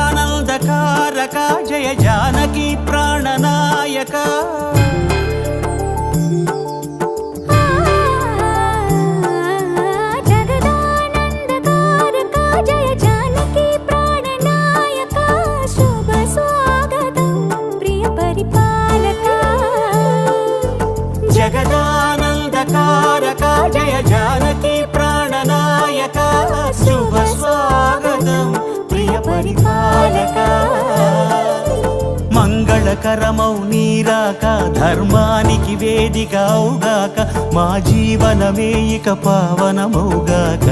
జగదానందకారక జయ జానకి ప్రాణనాయక జగదానందకారక జయ జానకి ప్రాణనాయక శుభ స్వాగతం ప్రియ పరిపాలక మంగళకరమౌ నీరాక ధర్మానికి వేదికవుగాక మా జీవనమే ఇక పావనమౌగాక